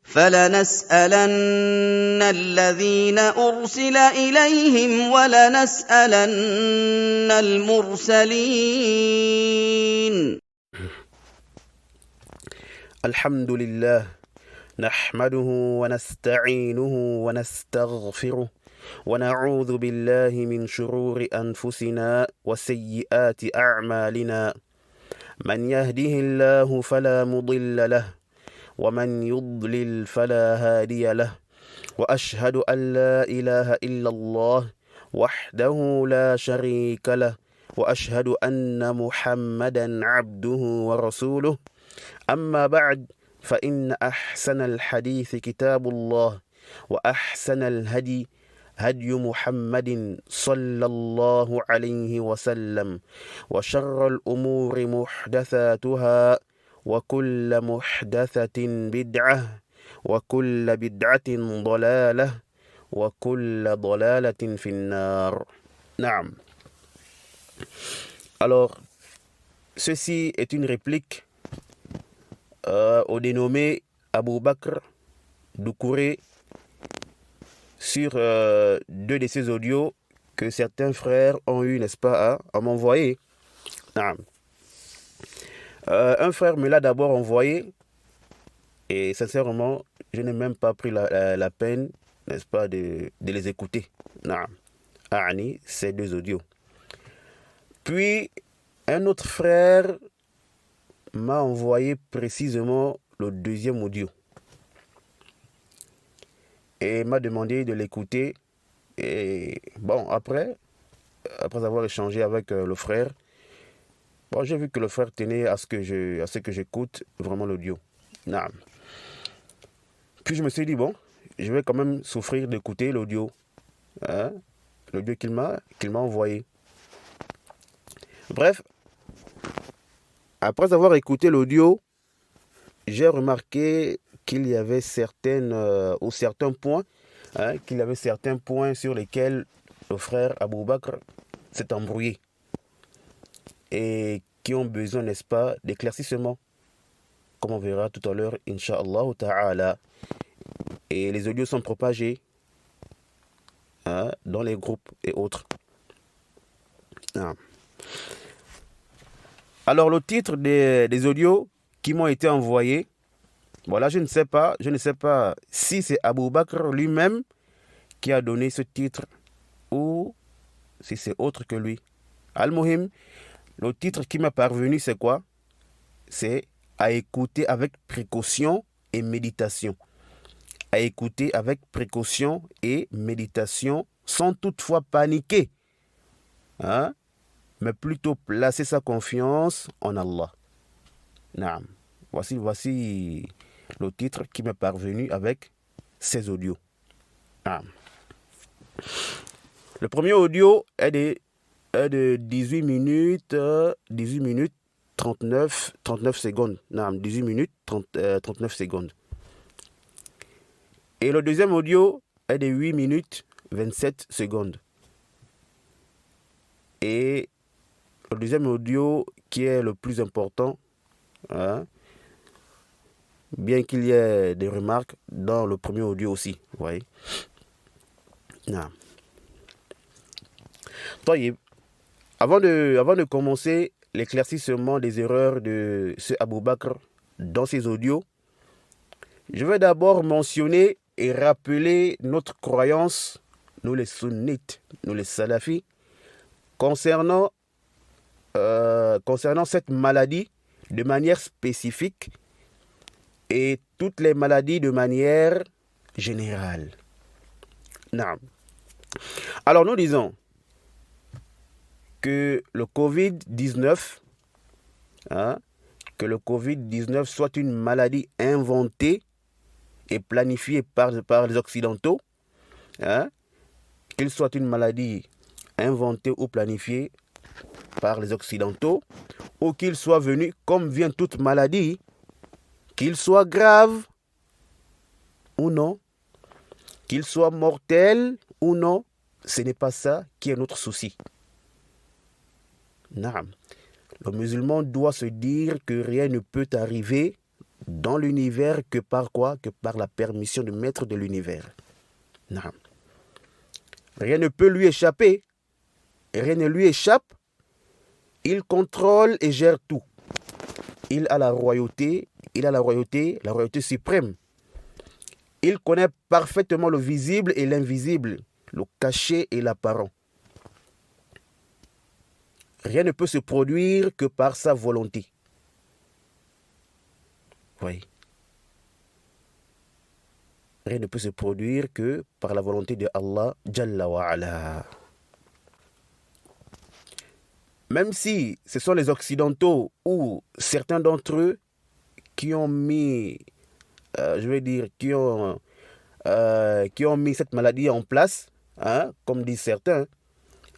فَلَنَسْأَلَنَّ الَّذِينَ أُرْسِلَ إِلَيْهِمْ وَلَنَسْأَلَنَّ الْمُرْسَلِينَ. الحمد لله نحمده ونستعينه ونستغفره ونعوذ بالله من شرور أنفسنا وسيئات أعمالنا من يهده الله فلا مضل له ومن يضلل فلا هادي له وأشهد أن لا إله إلا الله وحده لا شريك له وأشهد أن محمدا عبده ورسوله أما بعد فإن أحسن الحديث كتاب الله وأحسن الهدي هدي محمد صلى الله عليه وسلم وشر الأمور محدثاتها وكل محدثة بدعة وكل بدعة ضلالة وكل ضلالة في النار. نعم. Alors, ceci est une réplique au dénommé Abou Bakr Doucouré sur deux de ces audios que certains frères ont eu, n'est-ce pas, à m'envoyer. Un frère me l'a d'abord envoyé et sincèrement, je n'ai même pas pris la peine, n'est-ce pas, de les écouter. Ces deux audios. Puis, un autre frère m'a envoyé précisément le deuxième audio et m'a demandé de l'écouter. Et bon, après avoir échangé avec le frère, bon, j'ai vu que le frère tenait à ce que j'écoute vraiment l'audio. Puis je me suis dit, bon, je vais quand même souffrir d'écouter l'audio, l'audio qu'il m'a envoyé. Bref, après avoir écouté l'audio, j'ai remarqué qu'il y avait certains points sur lesquels le frère Abou Bakr s'est embrouillé et qui ont besoin, n'est-ce pas, d'éclaircissement, comme on verra tout à l'heure, Inch'Allah ta'ala. Et les audios sont propagés dans les groupes et autres. Alors, le titre des audios qui m'ont été envoyés, voilà, je ne sais pas si c'est Abou Bakr lui-même qui a donné ce titre ou si c'est autre que lui. Al-Muhim, le titre qui m'est parvenu, c'est quoi? C'est à écouter avec précaution et méditation. À écouter avec précaution et méditation sans toutefois paniquer, mais plutôt placer sa confiance en Allah. Voici le titre qui m'est parvenu avec ces audios. Le premier audio est de 18 minutes 39 secondes. 18 minutes 39 secondes. Et le deuxième audio est de 8 minutes 27 secondes. Et le deuxième audio qui est le plus important, bien qu'il y ait des remarques dans le premier audio aussi, vous voyez. Avant de commencer l'éclaircissement des erreurs de ce Abou Bakr dans ses audios, je vais d'abord mentionner et rappeler notre croyance, nous les sunnites, nous les salafis, concernant cette maladie de manière spécifique et toutes les maladies de manière générale. Alors nous disons que le Covid-19, soit une maladie inventée et planifiée par les Occidentaux, qu'il soit une maladie inventée ou planifiée par les Occidentaux, ou qu'il soit venu, comme vient toute maladie, qu'il soit grave ou non, qu'il soit mortel ou non, ce n'est pas ça qui est notre souci. Le musulman doit se dire que rien ne peut arriver dans l'univers que par quoi? Que par la permission du maître de l'univers. Non. Rien ne peut lui échapper. Rien ne lui échappe. Il contrôle et gère tout. Il a la royauté suprême. Il connaît parfaitement le visible et l'invisible, le caché et l'apparent. Rien ne peut se produire que par sa volonté. Oui. Rien ne peut se produire que par la volonté de Allah Jalla wa Ala. Même si ce sont les Occidentaux ou certains d'entre eux qui ont mis, qui ont mis cette maladie en place, hein, comme disent certains,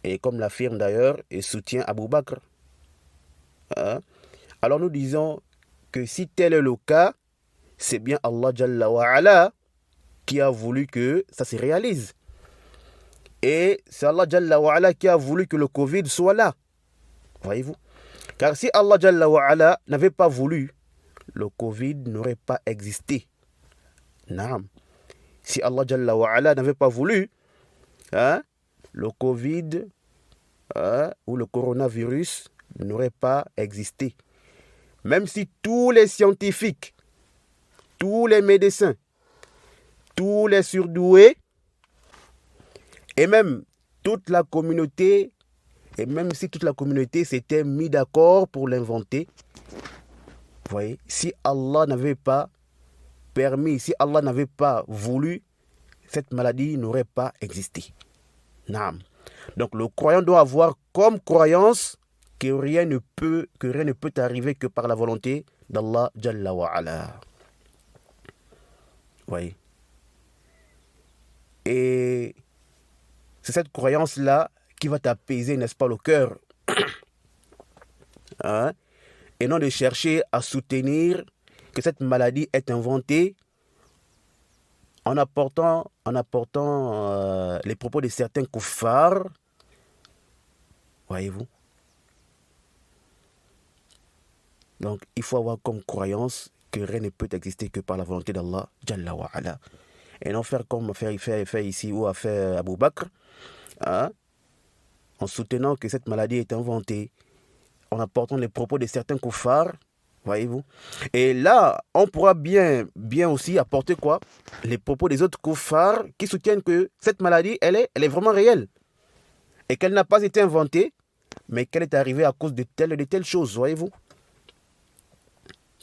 et comme l'affirme d'ailleurs et soutient Abu Bakr. Hein. Alors nous disons que si tel est le cas, c'est bien Allah Jalla wa Ala qui a voulu que ça se réalise. Et c'est Allah Jalla wa Ala qui a voulu que le Covid soit là. Voyez-vous? Car si Allah Jalla wa Ala n'avait pas voulu, le Covid n'aurait pas existé. Naam. Si Allah Jalla wa Ala n'avait pas voulu, hein, le Covid ou le coronavirus n'aurait pas existé. Même si tous les scientifiques, tous les médecins, tous les surdoués, et même toute la communauté, et même si toute la communauté s'était mis d'accord pour l'inventer, vous voyez, si Allah n'avait pas permis, si Allah n'avait pas voulu, cette maladie n'aurait pas existé. Naam. Donc le croyant doit avoir comme croyance que rien ne peut arriver que par la volonté d'Allah Jalla wa Ala. Oui. Et c'est cette croyance-là qui va t'apaiser, n'est-ce pas, le cœur. Hein? Et non de chercher à soutenir que cette maladie est inventée en apportant les propos de certains kuffars. Voyez-vous? Donc, il faut avoir comme croyance que rien ne peut exister que par la volonté d'Allah, Jalla wa Ala. Et non faire comme fait ici ou a fait Abu Bakr, hein, en soutenant que cette maladie est inventée, en apportant les propos de certains kuffars, voyez-vous. Et là, on pourra bien aussi apporter quoi? Les propos des autres kuffars qui soutiennent que cette maladie, elle est vraiment réelle. Et qu'elle n'a pas été inventée, mais qu'elle est arrivée à cause de telles choses, voyez-vous.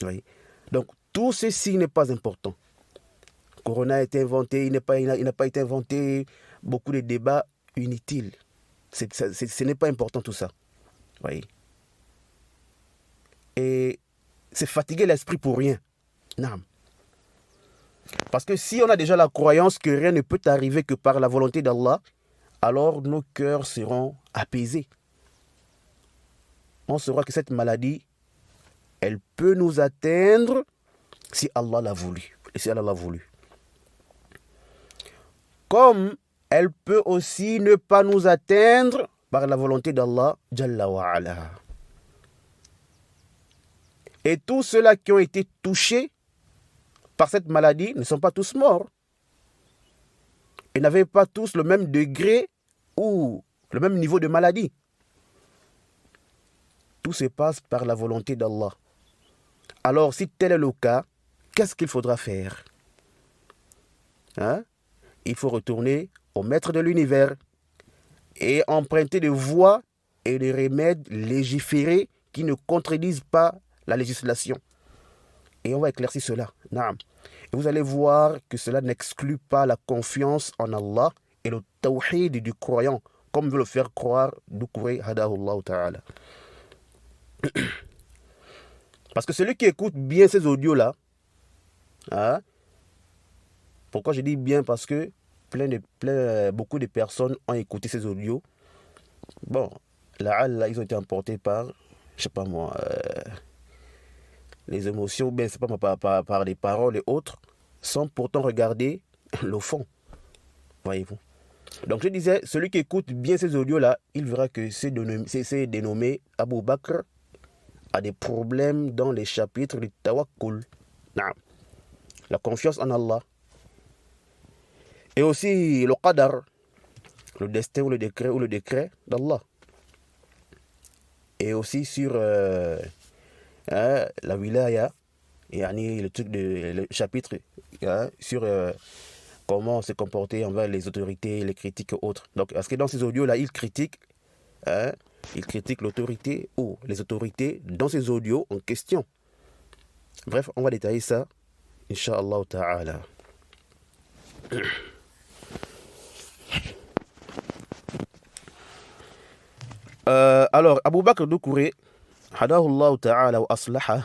Oui. Donc, tout ceci n'est pas important. Corona a été inventé, il n'a pas été inventé, beaucoup de débats inutiles. Ce n'est pas important tout ça. Oui. Et c'est fatiguer l'esprit pour rien. Non. Parce que si on a déjà la croyance que rien ne peut arriver que par la volonté d'Allah, alors nos cœurs seront apaisés. On saura que cette maladie, elle peut nous atteindre si Allah l'a voulu. Si Allah l'a voulu. Comme elle peut aussi ne pas nous atteindre par la volonté d'Allah, Jalla wa Ala. Et tous ceux-là qui ont été touchés par cette maladie ne sont pas tous morts. Ils n'avaient pas tous le même degré ou le même niveau de maladie. Tout se passe par la volonté d'Allah. Alors, si tel est le cas, qu'est-ce qu'il faudra faire? Hein? Il faut retourner au maître de l'univers et emprunter des voies et des remèdes légiférés qui ne contredisent pas la législation. Et on va éclaircir cela. Naam. Et vous allez voir que cela n'exclut pas la confiance en Allah et le tawhid du croyant, comme veut le faire croire Doukouré Hadahullah Ta'ala. Parce que celui qui écoute bien ces audios-là, hein, pourquoi je dis bien? Parce que beaucoup de personnes ont écouté ces audios. Bon, là, ils ont été emportés par, je sais pas moi, les émotions, bien c'est pas par les paroles et autres, sans pourtant regarder le fond. Voyez-vous. Donc je disais, celui qui écoute bien ces audios-là, il verra que c'est dénommé Abu Bakr a des problèmes dans les chapitres du Tawakkul. Naam. La confiance en Allah. Et aussi le qadar, le destin ou le décret d'Allah. Et aussi sur la wilaya, yani le chapitre sur comment se comporter envers les autorités, les critiques et autres. Donc, parce que dans ces audios-là, il critique l'autorité ou les autorités dans ces audios en question. Bref, on va détailler ça, Inch'Allah ta'ala. Alors, Abu Bakr Doukouré, Hadahullah ta'ala wa aslaha,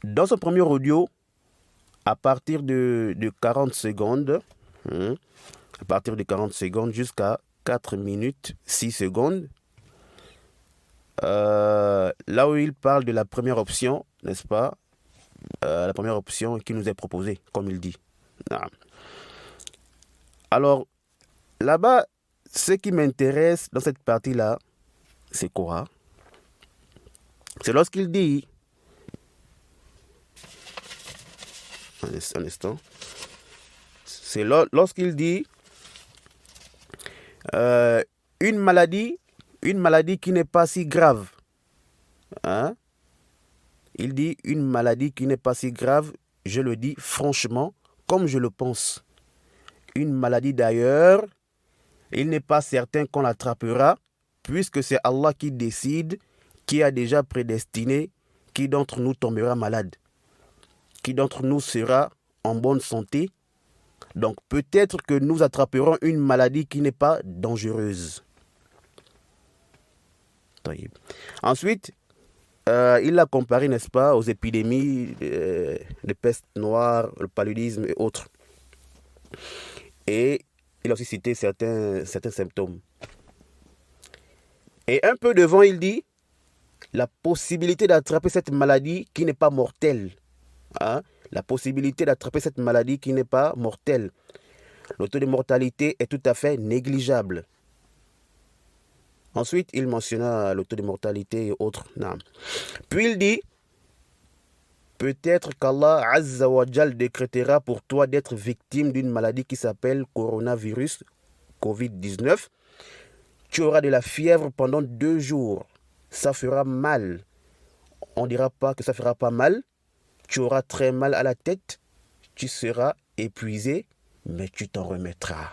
dans son premier audio, à partir de 40 secondes, à partir de 40 secondes jusqu'à 4 minutes 6 secondes, là où il parle de la première option, n'est-ce pas, la première option qui nous est proposée, comme il dit. Alors, là-bas, ce qui m'intéresse dans cette partie-là, c'est quoi? C'est lorsqu'il dit, un instant, c'est lorsqu'il dit une maladie qui n'est pas si grave. Hein? Il dit une maladie qui n'est pas si grave, je le dis franchement, comme je le pense. Une maladie d'ailleurs, il n'est pas certain qu'on l'attrapera, puisque c'est Allah qui décide, qui a déjà prédestiné qui d'entre nous tombera malade, qui d'entre nous sera en bonne santé. Donc peut-être que nous attraperons une maladie qui n'est pas dangereuse. Ensuite, il l'a comparé, n'est-ce pas, aux épidémies de peste noire, le paludisme et autres. Et il a aussi cité certains symptômes. Et un peu devant, il dit la possibilité d'attraper cette maladie qui n'est pas mortelle. Hein? La possibilité d'attraper cette maladie qui n'est pas mortelle. Le taux de mortalité est tout à fait négligeable. Ensuite, il mentionna le taux de mortalité et autres. Non. Puis il dit, peut-être qu'Allah Azza wa Jal décrétera pour toi d'être victime d'une maladie qui s'appelle coronavirus, Covid-19. Tu auras de la fièvre pendant 2 jours. Ça fera mal. On ne dira pas que ça fera pas mal. Tu auras très mal à la tête. Tu seras épuisé, mais tu t'en remettras.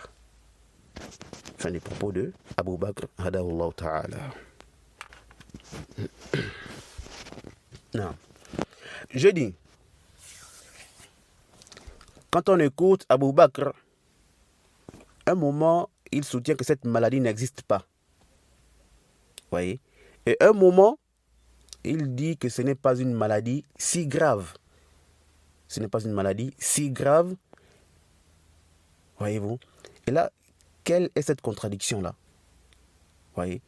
Fin des propos de Abu Bakr Hadahullah Ta'ala. Non. Je dis, quand on écoute Abu Bakr, un moment, il soutient que cette maladie n'existe pas. Voyez? Et un moment, il dit que ce n'est pas une maladie si grave. Ce n'est pas une maladie si grave. Voyez-vous? Et là, quelle est cette contradiction-là? Voyez?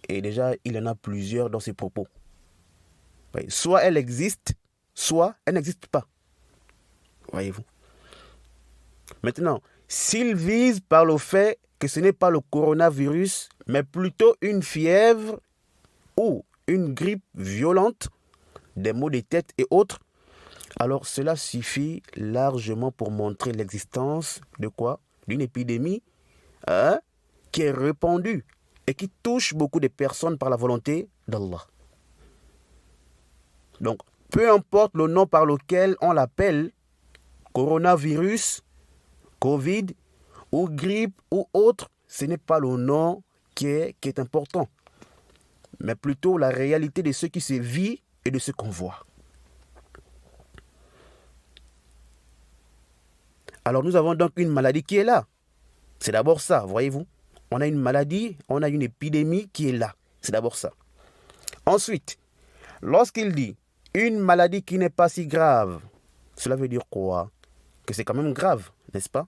Et déjà, il y en a plusieurs dans ses propos. Voyez? Soit elle existe, soit elle n'existe pas. Voyez-vous? Maintenant, s'il vise par le fait que ce n'est pas le coronavirus, mais plutôt une fièvre ou une grippe violente, des maux de tête et autres, alors cela suffit largement pour montrer l'existence de quoi? D'une épidémie qui est répandue et qui touche beaucoup de personnes par la volonté d'Allah. Donc, peu importe le nom par lequel on l'appelle, coronavirus, Covid ou grippe ou autre, ce n'est pas le nom qui est important, mais plutôt la réalité de ce qui se vit et de ce qu'on voit. Alors nous avons donc une maladie qui est là. C'est d'abord ça, voyez-vous. On a une maladie, on a une épidémie qui est là. C'est d'abord ça. Ensuite, lorsqu'il dit une maladie qui n'est pas si grave, cela veut dire quoi? Que c'est quand même grave, n'est-ce pas?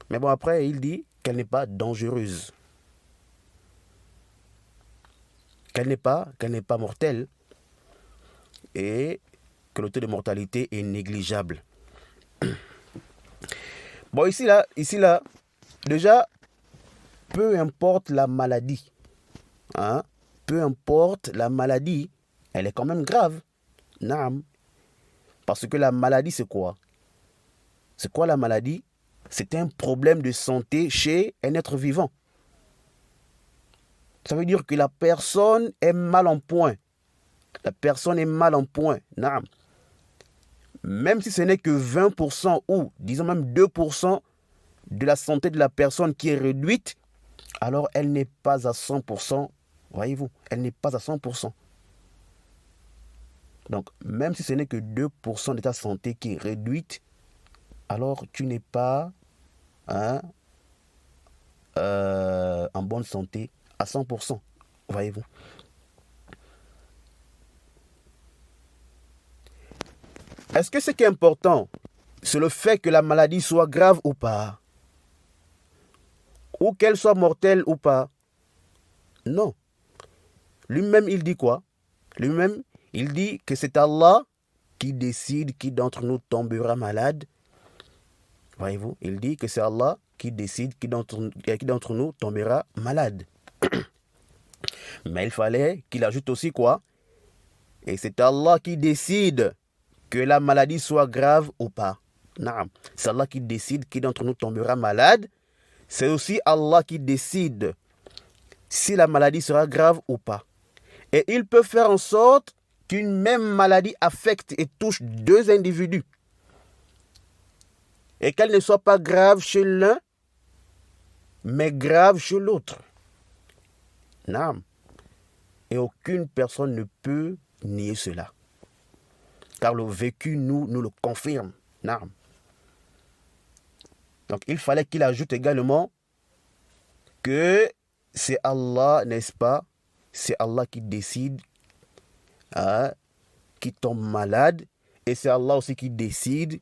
Mais bon, après, il dit qu'elle n'est pas dangereuse. Qu'elle n'est pas mortelle. Et que le taux de mortalité est négligeable. Bon, ici là, déjà, peu importe la maladie, peu importe la maladie, elle est quand même grave. Naam. Parce que la maladie, c'est quoi? C'est quoi la maladie? C'est un problème de santé chez un être vivant. Ça veut dire que la personne est mal en point. La personne est mal en point. Naam. Même si ce n'est que 20% ou disons même 2% de la santé de la personne qui est réduite, alors elle n'est pas à 100%. Voyez-vous, elle n'est pas à 100%. Donc, même si ce n'est que 2% de ta santé qui est réduite, alors tu n'es pas en bonne santé à 100%. Voyez-vous. Est-ce que ce qui est important, c'est le fait que la maladie soit grave ou pas? Ou qu'elle soit mortelle ou pas? Non. Lui-même, il dit quoi? Lui-même, il dit que c'est Allah qui décide qui d'entre nous tombera malade. Voyez-vous, il dit que c'est Allah qui décide qui d'entre nous tombera malade. Mais il fallait qu'il ajoute aussi quoi? Et c'est Allah qui décide que la maladie soit grave ou pas. Non, c'est Allah qui décide qui d'entre nous tombera malade. C'est aussi Allah qui décide si la maladie sera grave ou pas. Et il peut faire en sorte qu'une même maladie affecte et touche deux individus. Et qu'elle ne soit pas grave chez l'un, mais grave chez l'autre. Non. Et aucune personne ne peut nier cela. Car le vécu nous le confirme. Non. Donc il fallait qu'il ajoute également que c'est Allah, n'est-ce pas? C'est Allah qui décide qui tombe malade. Et c'est Allah aussi qui décide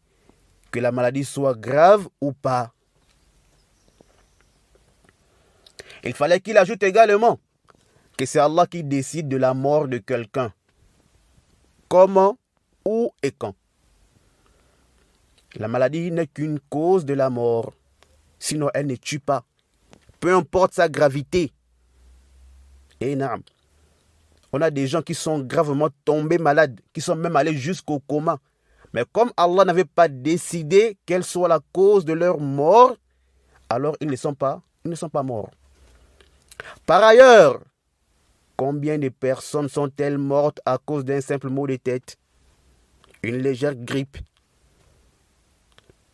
que la maladie soit grave ou pas. Il fallait qu'il ajoute également que c'est Allah qui décide de la mort de quelqu'un. Comment, où et quand. La maladie n'est qu'une cause de la mort. Sinon, elle ne tue pas. Peu importe sa gravité. Et non. On a des gens qui sont gravement tombés malades, qui sont même allés jusqu'au coma. Mais comme Allah n'avait pas décidé quelle soit la cause de leur mort, alors ils ne sont pas morts. Par ailleurs, combien de personnes sont-elles mortes à cause d'un simple mot de tête? Une légère grippe.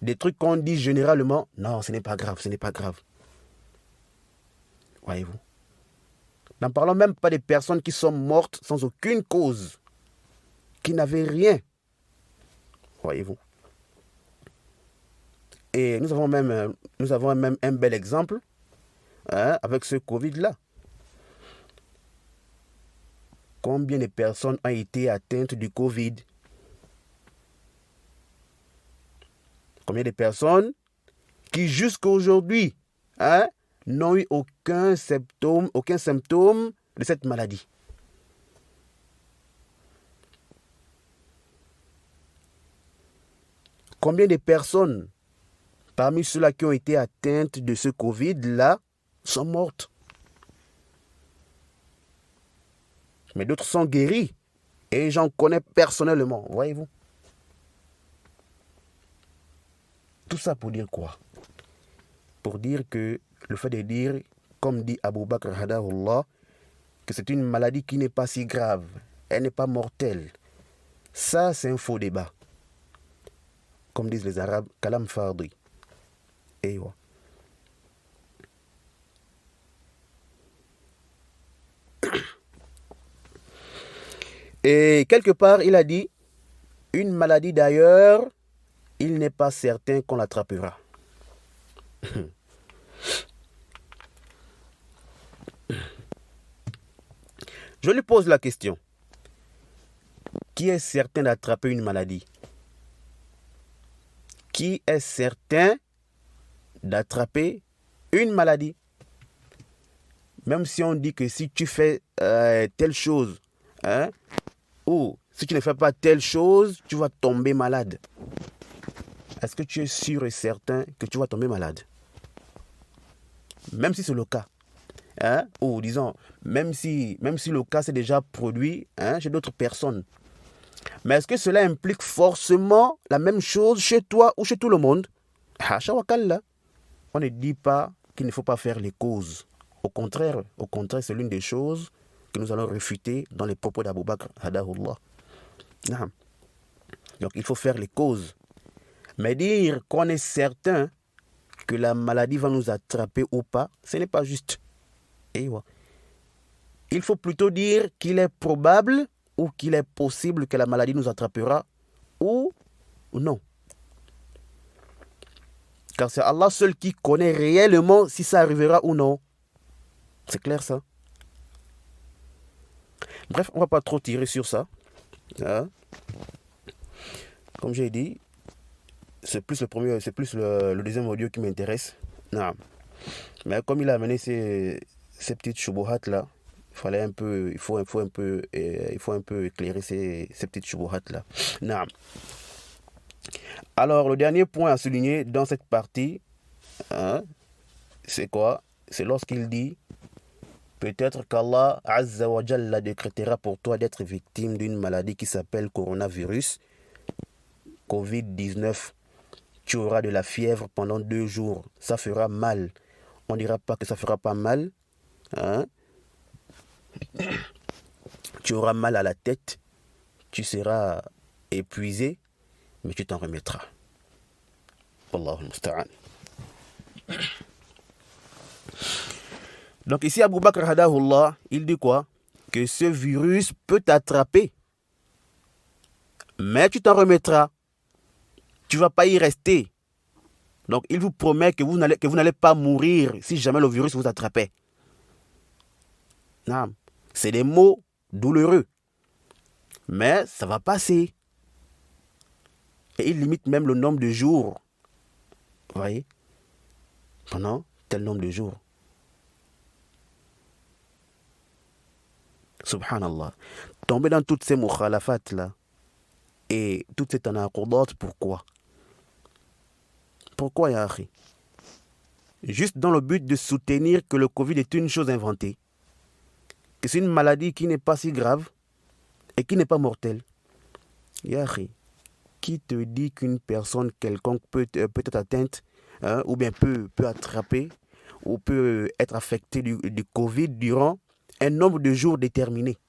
Des trucs qu'on dit généralement, non, ce n'est pas grave, ce n'est pas grave. Voyez-vous. N'en parlons même pas des personnes qui sont mortes sans aucune cause, qui n'avaient rien. Voyez-vous. Et nous avons même un bel exemple avec ce Covid-là. Combien de personnes ont été atteintes du Covid? Combien de personnes qui jusqu'à aujourd'hui n'ont eu aucun symptôme de cette maladie? Combien de personnes parmi ceux-là qui ont été atteintes de ce Covid-là sont mortes? Mais d'autres sont guéris. Et j'en connais personnellement, voyez-vous. Tout ça pour dire quoi? Pour dire que le fait de dire, comme dit Abu Bakr Hadahullah, que c'est une maladie qui n'est pas si grave, elle n'est pas mortelle. Ça, c'est un faux débat. Comme disent les Arabes, kalam fardi. Et ouais. Et quelque part, il a dit, une maladie d'ailleurs, il n'est pas certain qu'on l'attrapera. Je lui pose la question. Qui est certain d'attraper une maladie? Qui est certain d'attraper une maladie? Même si on dit que si tu fais telle chose, ou si tu ne fais pas telle chose, tu vas tomber malade. Est-ce que tu es sûr et certain que tu vas tomber malade? Même si c'est le cas. Ou disons, même si le cas s'est déjà produit chez d'autres personnes. Mais est-ce que cela implique forcément la même chose chez toi ou chez tout le monde? Hasha wa kalla. On ne dit pas qu'il ne faut pas faire les causes. Au contraire, c'est l'une des choses que nous allons réfuter dans les propos d'Abu Bakr, hadahullah. Naam. Donc il faut faire les causes. Mais dire qu'on est certain que la maladie va nous attraper ou pas, ce n'est pas juste. Et ouais. Il faut plutôt dire qu'il est probable ou qu'il est possible que la maladie nous attrapera ou non. Car c'est Allah seul qui connaît réellement si ça arrivera ou non. C'est clair ça? Bref, on ne va pas trop tirer sur ça. Hein? Comme j'ai dit, c'est plus le deuxième audio qui m'intéresse. Non. Mais comme il a amené ces petites choubohat là, il faut un peu éclairer ces petites choubohat là. Non. Alors, le dernier point à souligner dans cette partie, hein, c'est quoi? C'est lorsqu'il dit peut-être qu'Allah Azza wa Jalla décrétera pour toi d'être victime d'une maladie qui s'appelle coronavirus, Covid-19. Tu auras de la fièvre pendant 2 jours. Ça fera mal. On ne dira pas que ça fera pas mal. Hein? Tu auras mal à la tête. Tu seras épuisé. Mais tu t'en remettras. Wallahu musta'an. Donc ici, Abu Bakr hadahullah, il dit quoi? Que ce virus peut t'attraper. Mais tu t'en remettras. Tu ne vas pas y rester. Donc il vous promet que vous n'allez pas mourir si jamais le virus vous attrapait. Non. C'est des mots douloureux. Mais ça va passer. Et il limite même le nombre de jours. Vous voyez? Pendant tel nombre de jours. Subhanallah. Tomber dans toutes ces mukhalafat là et toutes ces tanaqoudat, pourquoi? Pourquoi, ya akhi? Juste dans le but de soutenir que le Covid est une chose inventée, que c'est une maladie qui n'est pas si grave et qui n'est pas mortelle. Ya akhi, qui te dit qu'une personne quelconque peut être atteinte, hein, ou bien peut attraper ou peut être affectée du Covid durant un nombre de jours déterminé?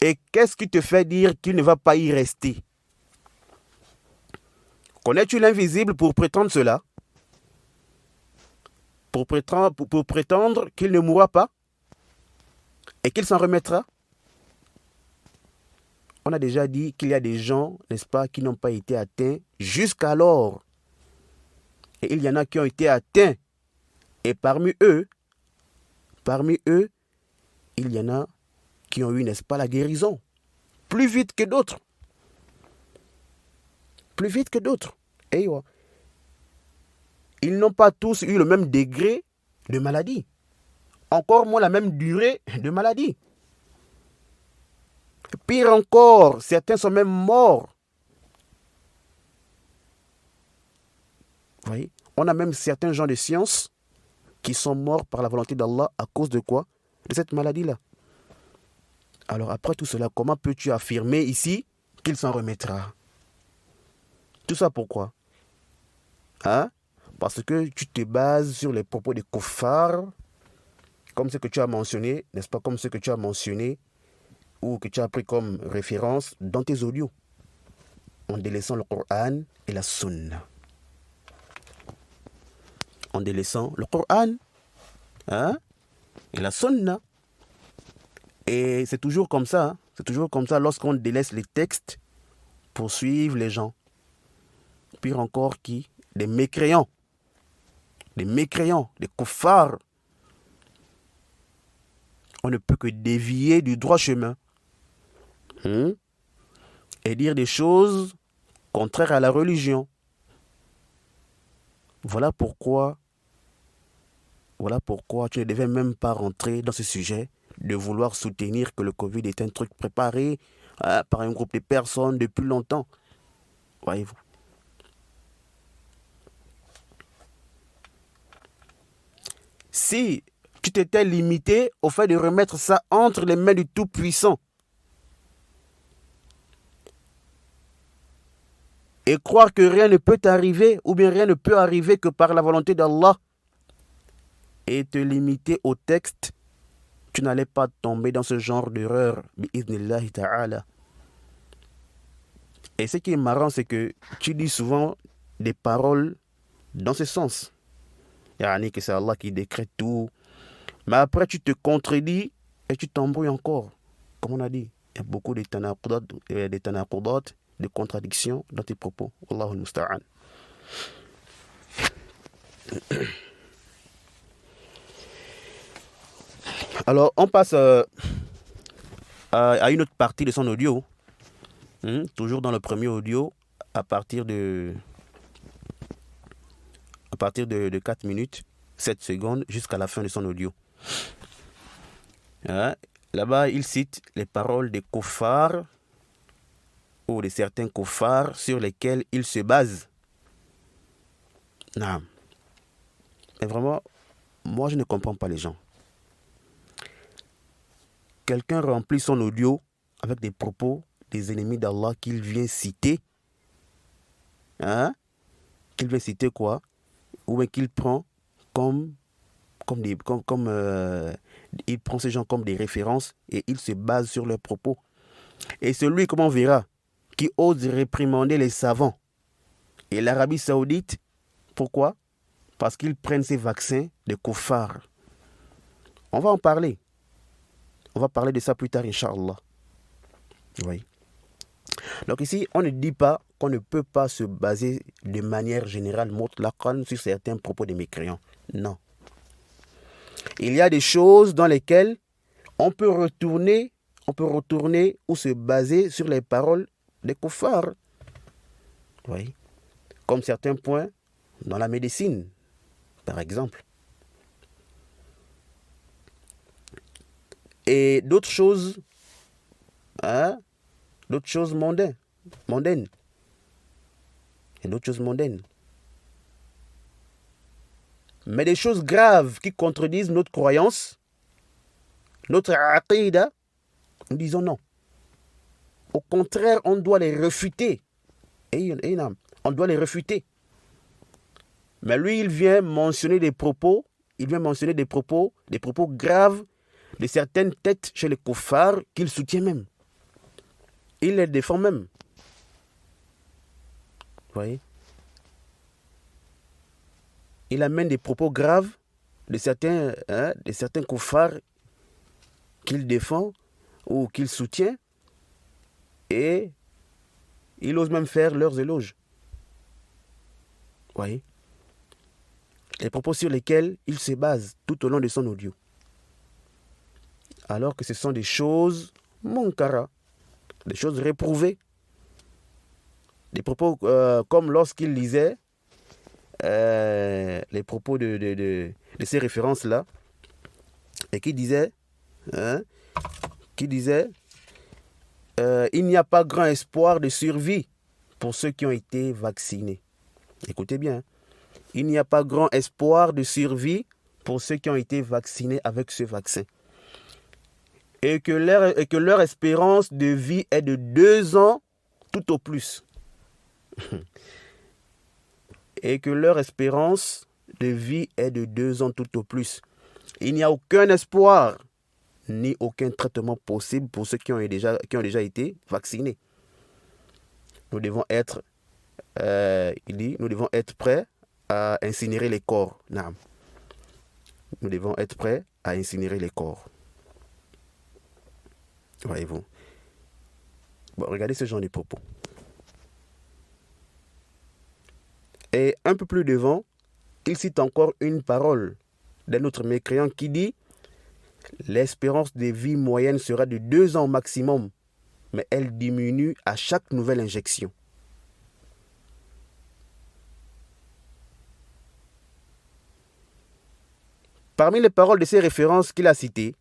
Et qu'est-ce qui te fait dire qu'il ne va pas y rester? Connais-tu l'invisible pour prétendre cela? Pour prétendre qu'il ne mourra pas et qu'il s'en remettra? On a déjà dit qu'il y a des gens, n'est-ce pas, qui n'ont pas été atteints jusqu'alors. Et il y en a qui ont été atteints. Et parmi eux, il y en a qui ont eu, n'est-ce pas, la guérison. Plus vite que d'autres. Plus vite que d'autres. Et ils n'ont pas tous eu le même degré de maladie. Encore moins la même durée de maladie. Pire encore, certains sont même morts. Vous voyez? On a même certains gens de science qui sont morts par la volonté d'Allah à cause de quoi? De cette maladie-là. Alors après tout cela, comment peux-tu affirmer ici qu'il s'en remettra? Tout ça pourquoi? Hein? Parce que tu te bases sur les propos des kuffars, comme ce que tu as mentionné, n'est-ce pas? Comme ce que tu as mentionné ou que tu as pris comme référence dans tes audios, en délaissant le Coran et la Sunna. En délaissant le Coran, hein, et la Sunna. Et c'est toujours comme ça. Hein? C'est toujours comme ça lorsqu'on délaisse les textes pour suivre les gens. Pire encore qui? Des mécréants. Des mécréants, des kuffars. On ne peut que dévier du droit chemin. Et dire des choses contraires à la religion. Voilà pourquoi tu ne devais même pas rentrer dans ce sujet de vouloir soutenir que le Covid est un truc préparé par un groupe de personnes depuis longtemps. Voyez-vous. Si tu t'étais limité au fait de remettre ça entre les mains du Tout-Puissant. Et croire que rien ne peut t'arriver, ou bien rien ne peut arriver que par la volonté d'Allah, et te limiter au texte, tu n'allais pas tomber dans ce genre d'erreur, bi'idhnillahi ta'ala. Et ce qui est marrant, c'est que tu dis souvent des paroles dans ce sens. Yani que c'est Allah qui décrète tout. Mais après, tu te contredis et tu t'embrouilles encore. Comme on a dit, il y a beaucoup de tanaqudat, de contradictions dans tes propos. Wallahu al-musta'an. Alors, on passe à une autre partie de son audio. Toujours dans le premier audio, à partir de 4 minutes, 7 secondes, jusqu'à la fin de son audio. Là-bas, il cite les paroles des kuffars, ou de certains kuffars, sur lesquels il se base. Non. Mais vraiment, moi, je ne comprends pas les gens. Quelqu'un remplit son audio avec des propos des ennemis d'Allah qu'il vient citer. Qu'il vient citer quoi? Ou bien qu'il prend il prend ces gens comme des références et il se base sur leurs propos. Et celui, comme on verra, qui ose réprimander les savants et l'Arabie Saoudite, pourquoi? Parce qu'ils prennent ces vaccins de kuffar. On va en parler. On va parler de ça plus tard, Inch'Allah. Oui. Donc ici, on ne dit pas qu'on ne peut pas se baser de manière générale mutlaqan sur certains propos des mécréants. Non. Il y a des choses dans lesquelles on peut retourner ou se baser sur les paroles des kuffars. Oui. Comme certains points dans la médecine, par exemple. Et d'autres choses, mondaines. Et d'autres choses mondaines. Mais des choses graves qui contredisent notre croyance, notre aqidah, nous disons non. Au contraire, on doit les réfuter. On doit les réfuter. Mais lui, il vient mentionner des propos graves de certaines têtes chez les kuffars qu'il soutient même. Il les défend même. Vous voyez? Il amène des propos graves de certains kuffars qu'il défend ou qu'il soutient et il ose même faire leurs éloges. Vous voyez? Les propos sur lesquels il se base tout au long de son audio. Alors que ce sont des choses munkara, des choses réprouvées. Des propos comme lorsqu'il lisait les propos de ces références-là, et qui disait, il n'y a pas grand espoir de survie pour ceux qui ont été vaccinés. Écoutez bien, il n'y a pas grand espoir de survie pour ceux qui ont été vaccinés avec ce vaccin. Et que leur espérance de vie est de 2 ans tout au plus. Et que leur espérance de vie est de 2 ans tout au plus. Il n'y a aucun espoir ni aucun traitement possible pour ceux qui ont déjà été vaccinés. Nous devons être, nous devons être prêts à incinérer les corps. Non. Nous devons être prêts à incinérer les corps. Voyez-vous. Bon, regardez ce genre de propos. Et un peu plus devant, il cite encore une parole d'un autre mécréant qui dit « L'espérance de vie moyenne sera de 2 ans au maximum, mais elle diminue à chaque nouvelle injection. » Parmi les paroles de ces références qu'il a citées,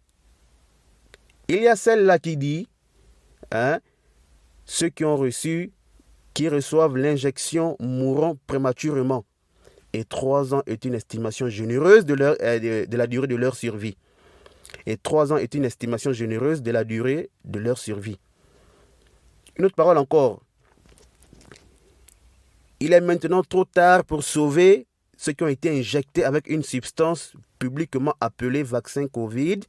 il y a celle-là qui dit ceux qui reçoivent l'injection mourront prématurément. Et 3 ans est une estimation généreuse de la durée de leur survie. Et 3 ans est une estimation généreuse de la durée de leur survie. Une autre parole encore. Il est maintenant trop tard pour sauver ceux qui ont été injectés avec une substance publiquement appelée vaccin Covid.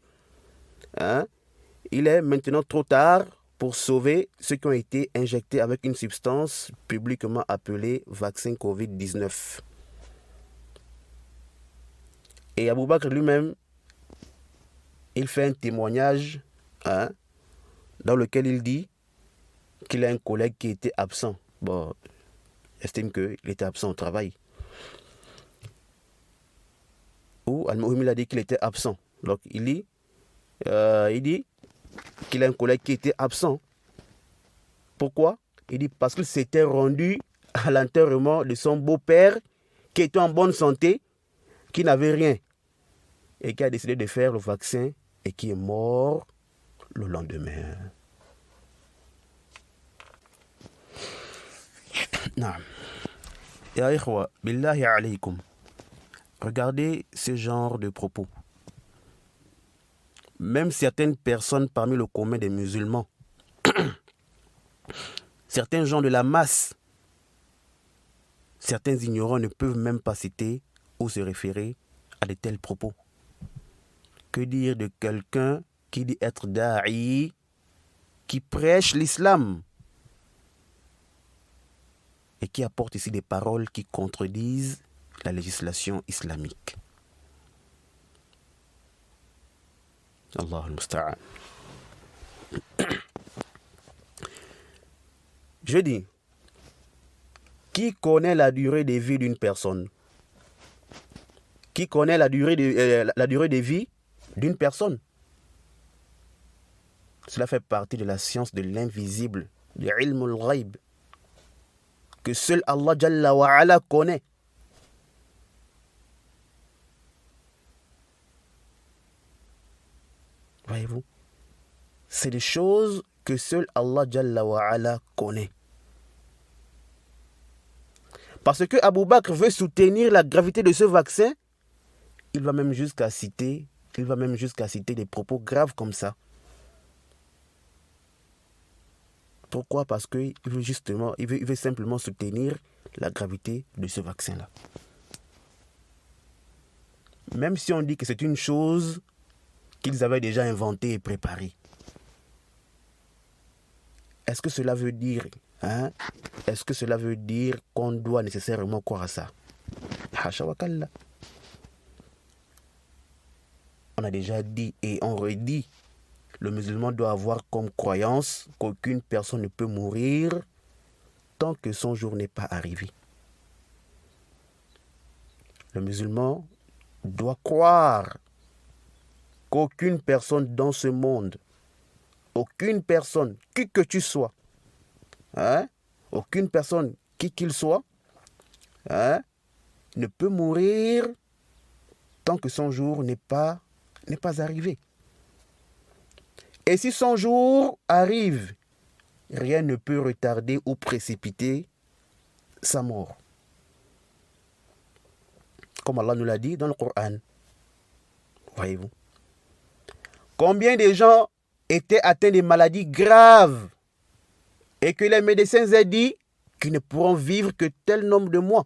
Il est maintenant trop tard pour sauver ceux qui ont été injectés avec une substance publiquement appelée vaccin Covid-19. Et Abou Bakr lui-même, il fait un témoignage dans lequel il dit qu'il a un collègue qui était absent. Bon, estime qu'il était absent au travail. Ou Al-Muhim a dit qu'il était absent. Donc il dit qu'il a un collègue qui était absent. Pourquoi? Il dit parce qu'il s'était rendu à l'enterrement de son beau-père qui était en bonne santé, qui n'avait rien et qui a décidé de faire le vaccin et qui est mort le lendemain. Ya ikhwa, billahi alaykum. Regardez ce genre de propos. Même certaines personnes parmi le commun des musulmans, certains gens de la masse, certains ignorants ne peuvent même pas citer ou se référer à de tels propos. Que dire de quelqu'un qui dit être da'i, qui prêche l'islam et qui apporte ici des paroles qui contredisent la législation islamique? Allah al-Musta'an. Je dis, qui connaît la durée de vie d'une personne? Qui connaît la durée de vie d'une personne? Cela fait partie de la science de l'invisible, de ilm al-ghaib, que seul Allah Jalla wa Ala connaît. Voyez-vous, c'est des choses que seul Allah Jalla wa Ala connaît. Parce que Abou Bakr veut soutenir la gravité de ce vaccin, il va même jusqu'à citer des propos graves comme ça. Pourquoi? Parce qu'il veut simplement soutenir la gravité de ce vaccin-là. Même si on dit que c'est une chose qu'ils avaient déjà inventée et préparée. Est-ce que cela veut dire qu'on doit nécessairement croire à ça? Hasha wa kalla. On a déjà dit et on redit, le musulman doit avoir comme croyance qu'aucune personne ne peut mourir tant que son jour n'est pas arrivé. Le musulman doit croire qu'aucune personne dans ce monde, aucune personne, qui que tu sois, aucune personne, qui qu'il soit, ne peut mourir tant que son jour n'est pas arrivé. Et si son jour arrive, rien ne peut retarder ou précipiter sa mort. Comme Allah nous l'a dit dans le Coran. Voyez-vous. Combien de gens étaient atteints de maladies graves et que les médecins aient dit qu'ils ne pourront vivre que tel nombre de mois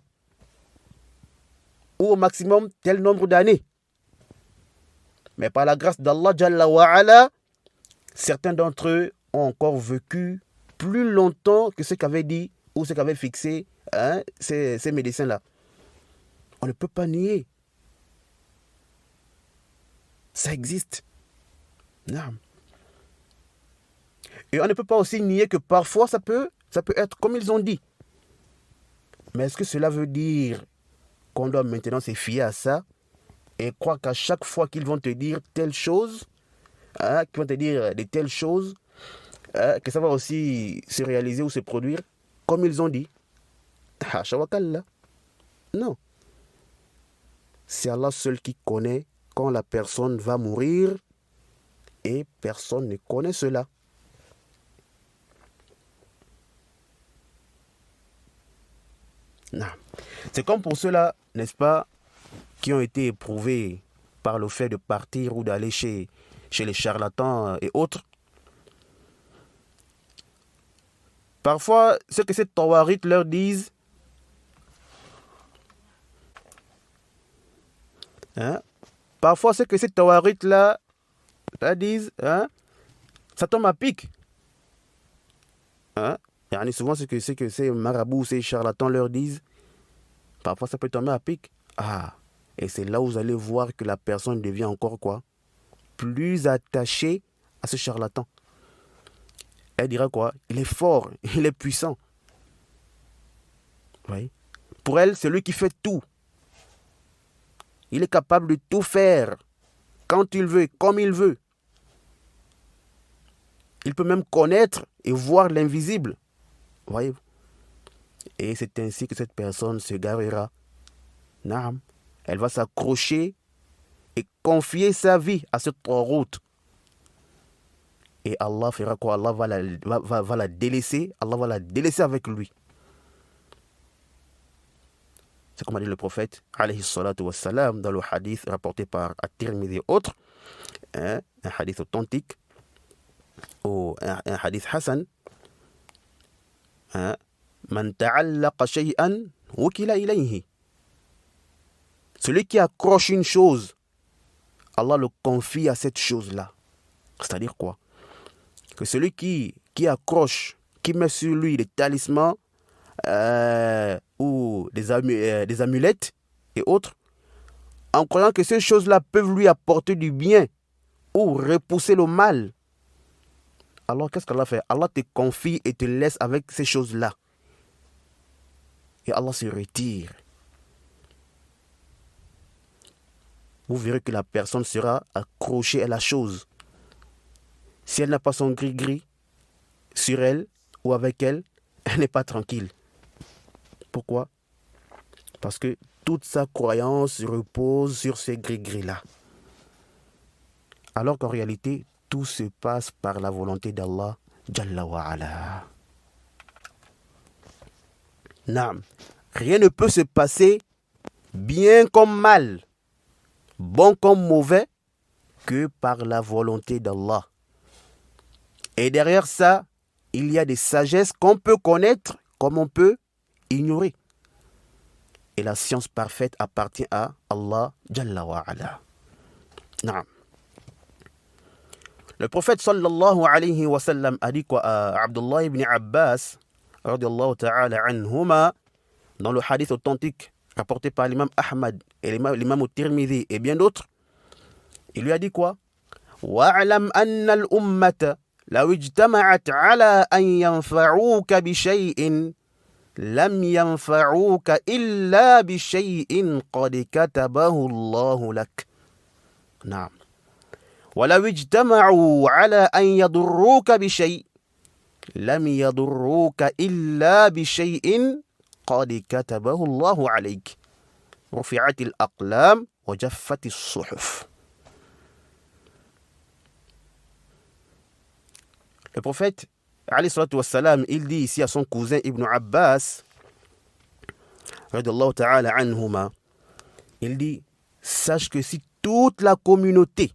ou au maximum tel nombre d'années. Mais par la grâce d'Allah Jalla wa Ala, certains d'entre eux ont encore vécu plus longtemps que ce qu'avaient dit ou ce qu'avaient fixé ces médecins-là. On ne peut pas nier. Ça existe. Non. Et on ne peut pas aussi nier que parfois ça peut être comme ils ont dit. Mais est-ce que cela veut dire qu'on doit maintenant se fier à ça et croire qu'à chaque fois qu'ils vont te dire telle chose, qu'ils vont te dire de telles choses, que ça va aussi se réaliser ou se produire comme ils ont dit? Non. C'est Allah seul qui connaît quand la personne va mourir et personne ne connaît cela. Non. C'est comme pour ceux-là, n'est-ce pas, qui ont été éprouvés par le fait de partir ou d'aller chez les charlatans et autres. Parfois, ce que ces tawarites leur disent, hein, parfois ce que ces tawarites-là disent, hein, ça tombe à pic. Hein? Souvent, ce que ces marabouts, ces charlatans leur disent, parfois ça peut tomber à pic. Ah, et c'est là où vous allez voir que la personne devient encore quoi? Plus attachée à ce charlatan. Elle dira quoi? Il est fort, il est puissant. Oui. Pour elle, c'est lui qui fait tout. Il est capable de tout faire, quand il veut, comme il veut. Il peut même connaître et voir l'invisible. Voyez-vous? Et c'est ainsi que cette personne se garera. Naam. Elle va s'accrocher et confier sa vie à cette route. Et Allah fera quoi? Allah va la délaisser. Allah va la délaisser avec lui. C'est comme a dit le prophète, alayhi salatu wassalam, dans le hadith rapporté par At-Tirmidhi et autres, un hadith authentique, ou un hadith Hassan, Man ta'allaqa shay'an wukila ilayhi. Celui qui accroche une chose, Allah le confie à cette chose-là. C'est-à-dire quoi? Que celui qui accroche, qui met sur lui des talismans ou des amulettes et autres, en croyant que ces choses-là peuvent lui apporter du bien ou repousser le mal, alors qu'est-ce qu'Allah fait? Allah te confie et te laisse avec ces choses-là. Et Allah se retire. Vous verrez que la personne sera accrochée à la chose. Si elle n'a pas son gris-gris sur elle ou avec elle, elle n'est pas tranquille. Pourquoi? Parce que toute sa croyance repose sur ces gris-gris-là. Alors qu'en réalité, tout se passe par la volonté d'Allah, Jalla wa ala. Naam. Rien ne peut se passer bien comme mal, bon comme mauvais, que par la volonté d'Allah. Et derrière ça, il y a des sagesses qu'on peut connaître comme on peut ignorer. Et la science parfaite appartient à Allah Jalla wa ala. Naam. Le prophète sallallahu alayhi wa sallam a dit quoi à Abdullah ibn Abbas radiyallahu ta'ala anhuma, dans le hadith authentique rapporté par l'imam Ahmad et l'imam al-Tirmidhi et bien d'autres. Il lui a dit quoi? Wa'alam anna al-ummata law ijtama'at ala an yanfa'uka bi shay'in lam yanfa'uka illa bi shay'in qad katabahu Allahu lak. Naam. ولو اجتمعوا على أن يضروك بشيء لم يضروك إلا بشيء قد كتبه الله عليك رفعت الأقلام وجفت الصحف. Le prophète, alayhi salatu wassalam, il dit ici à son cousin Ibn Abbas, radiyallahu ta'ala anhuma, il dit, sache que si toute la communauté,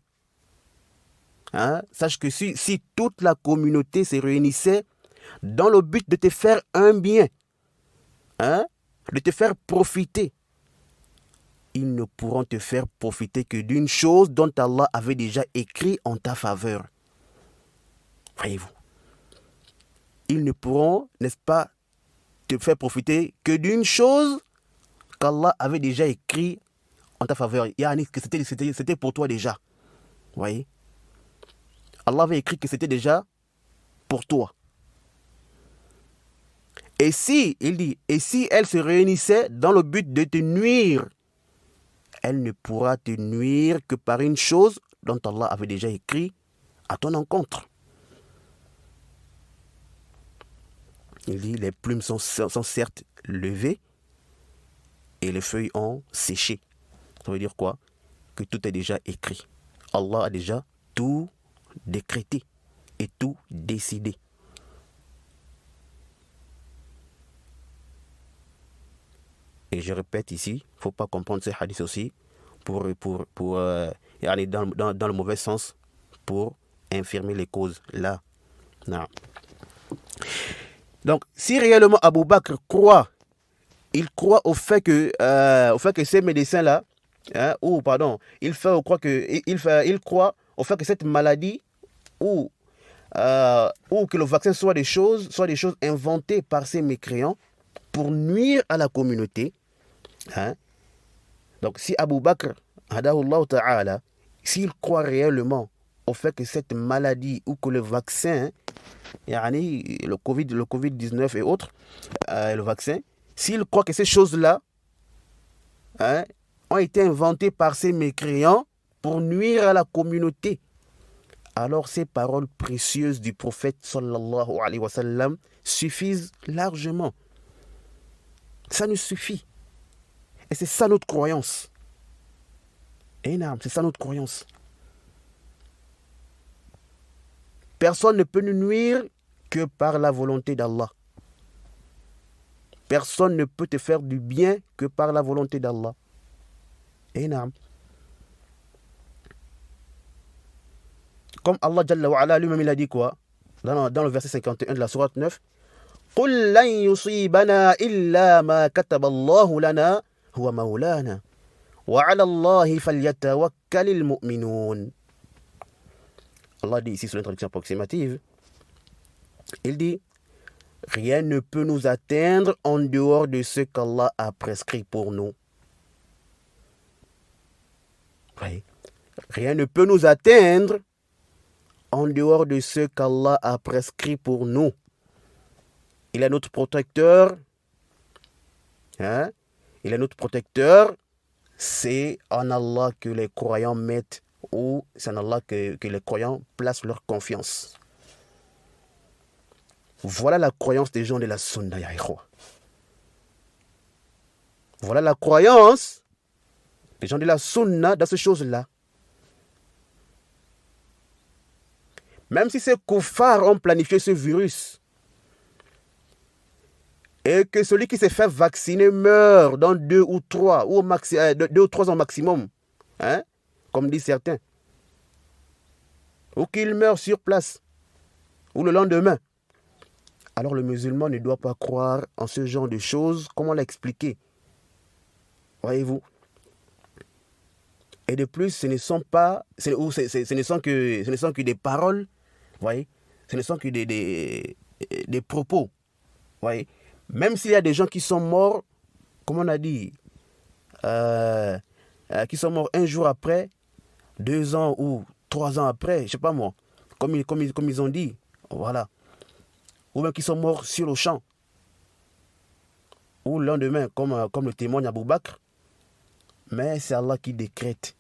sache que si toute la communauté se réunissait dans le but de te faire un bien, de te faire profiter, ils ne pourront te faire profiter que d'une chose dont Allah avait déjà écrit en ta faveur. Voyez-vous, ils ne pourront, n'est-ce pas, te faire profiter que d'une chose qu'Allah avait déjà écrit en ta faveur. Que c'était pour toi déjà. Voyez, Allah avait écrit que c'était déjà pour toi. Et si, il dit, et si elle se réunissait dans le but de te nuire, elle ne pourra te nuire que par une chose dont Allah avait déjà écrit à ton encontre. Il dit, les plumes sont certes levées et les feuilles ont séché. Ça veut dire quoi? Que tout est déjà écrit. Allah a déjà tout décrété et tout décidé. Et je répète ici, il ne faut pas comprendre ces hadiths aussi pour aller dans le mauvais sens, pour infirmer les causes là. Non. Donc, si réellement Abu Bakr il croit au fait que ces médecins-là, hein, il croit au fait que cette maladie ou que le vaccin soit des choses inventées par ces mécréants pour nuire à la communauté. Hein? Donc, si Abu Bakr, hadahullah ta'ala, s'il croit réellement au fait que cette maladie ou que le vaccin, le Covid-19 et autres, le vaccin, s'il croit que ces choses-là ont été inventées par ces mécréants pour nuire à la communauté, alors ces paroles précieuses du prophète sallallahu alayhi wa sallam suffisent largement. Ça nous suffit. Et c'est ça notre croyance. Énorme, c'est ça notre croyance. Personne ne peut nous nuire que par la volonté d'Allah. Personne ne peut te faire du bien que par la volonté d'Allah. Énorme. Comme Allah Jalla wa Ala lui-même il a dit quoi dans le verset 51 de la sourate 9, قُلْ لَنْ يُصِيبَنَا إِلَّا مَا كَتَبَ اللَّهُ لَنَا هُوَ مَوْلَانَا وَعَلَى اللَّهِ فَلْيَتَوَكَّلِ الْمُؤْمِنُونَ. Allah dit ici sur l'introduction approximative, il dit, rien ne peut nous atteindre en dehors de ce qu'Allah a prescrit pour nous. Oui. Rien ne peut nous atteindre en dehors de ce qu'Allah a prescrit pour nous. Il est notre protecteur. Hein? Il est notre protecteur. C'est en Allah que les croyants mettent, ou c'est en Allah que les croyants placent leur confiance. Voilà la croyance des gens de la Sunna, ya ikhwa. Voilà la croyance des gens de la Sunna dans ces choses-là. Même si ces koufars ont planifié ce virus, et que celui qui s'est fait vacciner meurt dans 2 ou 3 ans maximum, hein, comme disent certains, ou qu'il meurt sur place, ou le lendemain, alors le musulman ne doit pas croire en ce genre de choses, comme on l'a expliqué. Voyez-vous? Et de plus, ce ne sont que des paroles, voyez, ce ne sont que des propos, voyez. Même s'il y a des gens qui sont morts, comme on a dit, qui sont morts 1 jour après, 2 ans ou 3 ans après, je ne sais pas moi, comme ils ont dit, voilà. Ou même qui sont morts sur le champ, ou le lendemain, comme le témoigne Abu Bakr. Mais c'est Allah qui décrète.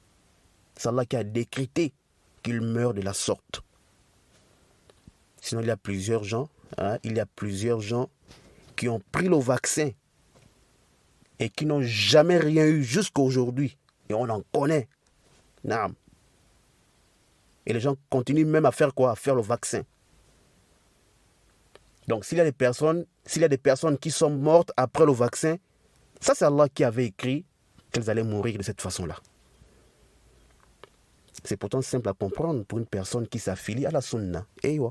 C'est Allah qui a décrété qu'il meurt de la sorte. Sinon, il y a plusieurs gens qui ont pris le vaccin et qui n'ont jamais rien eu jusqu'à aujourd'hui. Et on en connaît. Naam. Et les gens continuent même à faire quoi? À faire le vaccin. Donc, s'il y a des personnes qui sont mortes après le vaccin, ça c'est Allah qui avait écrit qu'elles allaient mourir de cette façon-là. C'est pourtant simple à comprendre pour une personne qui s'affilie à la sunna. Et ouais.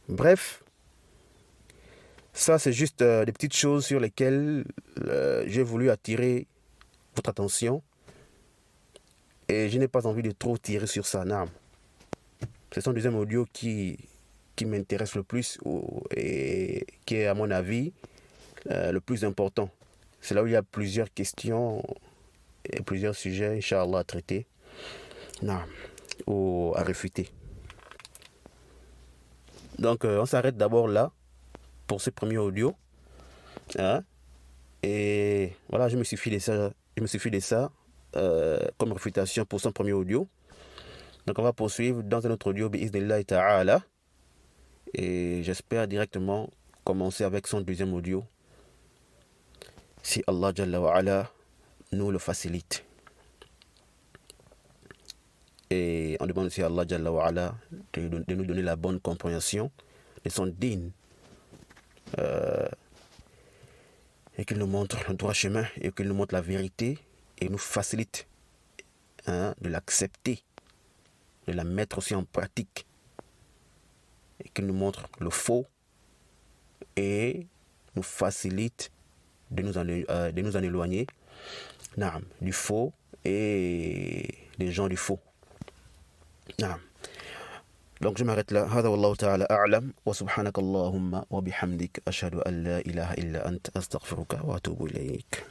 Bref, ça c'est juste des petites choses sur lesquelles j'ai voulu attirer votre attention. Et je n'ai pas envie de trop tirer sur ça. Non. C'est son deuxième audio qui m'intéresse le plus et qui est à mon avis le plus important. C'est là où il y a plusieurs questions et plusieurs sujets, Inch'Allah, à traiter, non, ou à réfuter. Donc, on s'arrête d'abord là pour ce premier audio. Hein? Et voilà, je me suis fait de ça comme réfutation pour son premier audio. Donc, on va poursuivre dans un autre audio, bi'iznillahi ta'ala. Et j'espère directement commencer avec son deuxième audio. Si Allah Jalla wa Ala nous le facilite. Et on demande aussi à Allah Jalla wa Ala de nous donner la bonne compréhension de son dîn et qu'il nous montre le droit chemin et qu'il nous montre la vérité et nous facilite de l'accepter, de la mettre aussi en pratique et qu'il nous montre le faux et nous facilite de nous en éloigner du faux et des gens du faux. Donc je m'arrête là. هذا والله تعالى أعلم وسبحانك اللهم وبحمدك أشهد أن لا إله إلا أنت أستغفرك وأتوب إليك.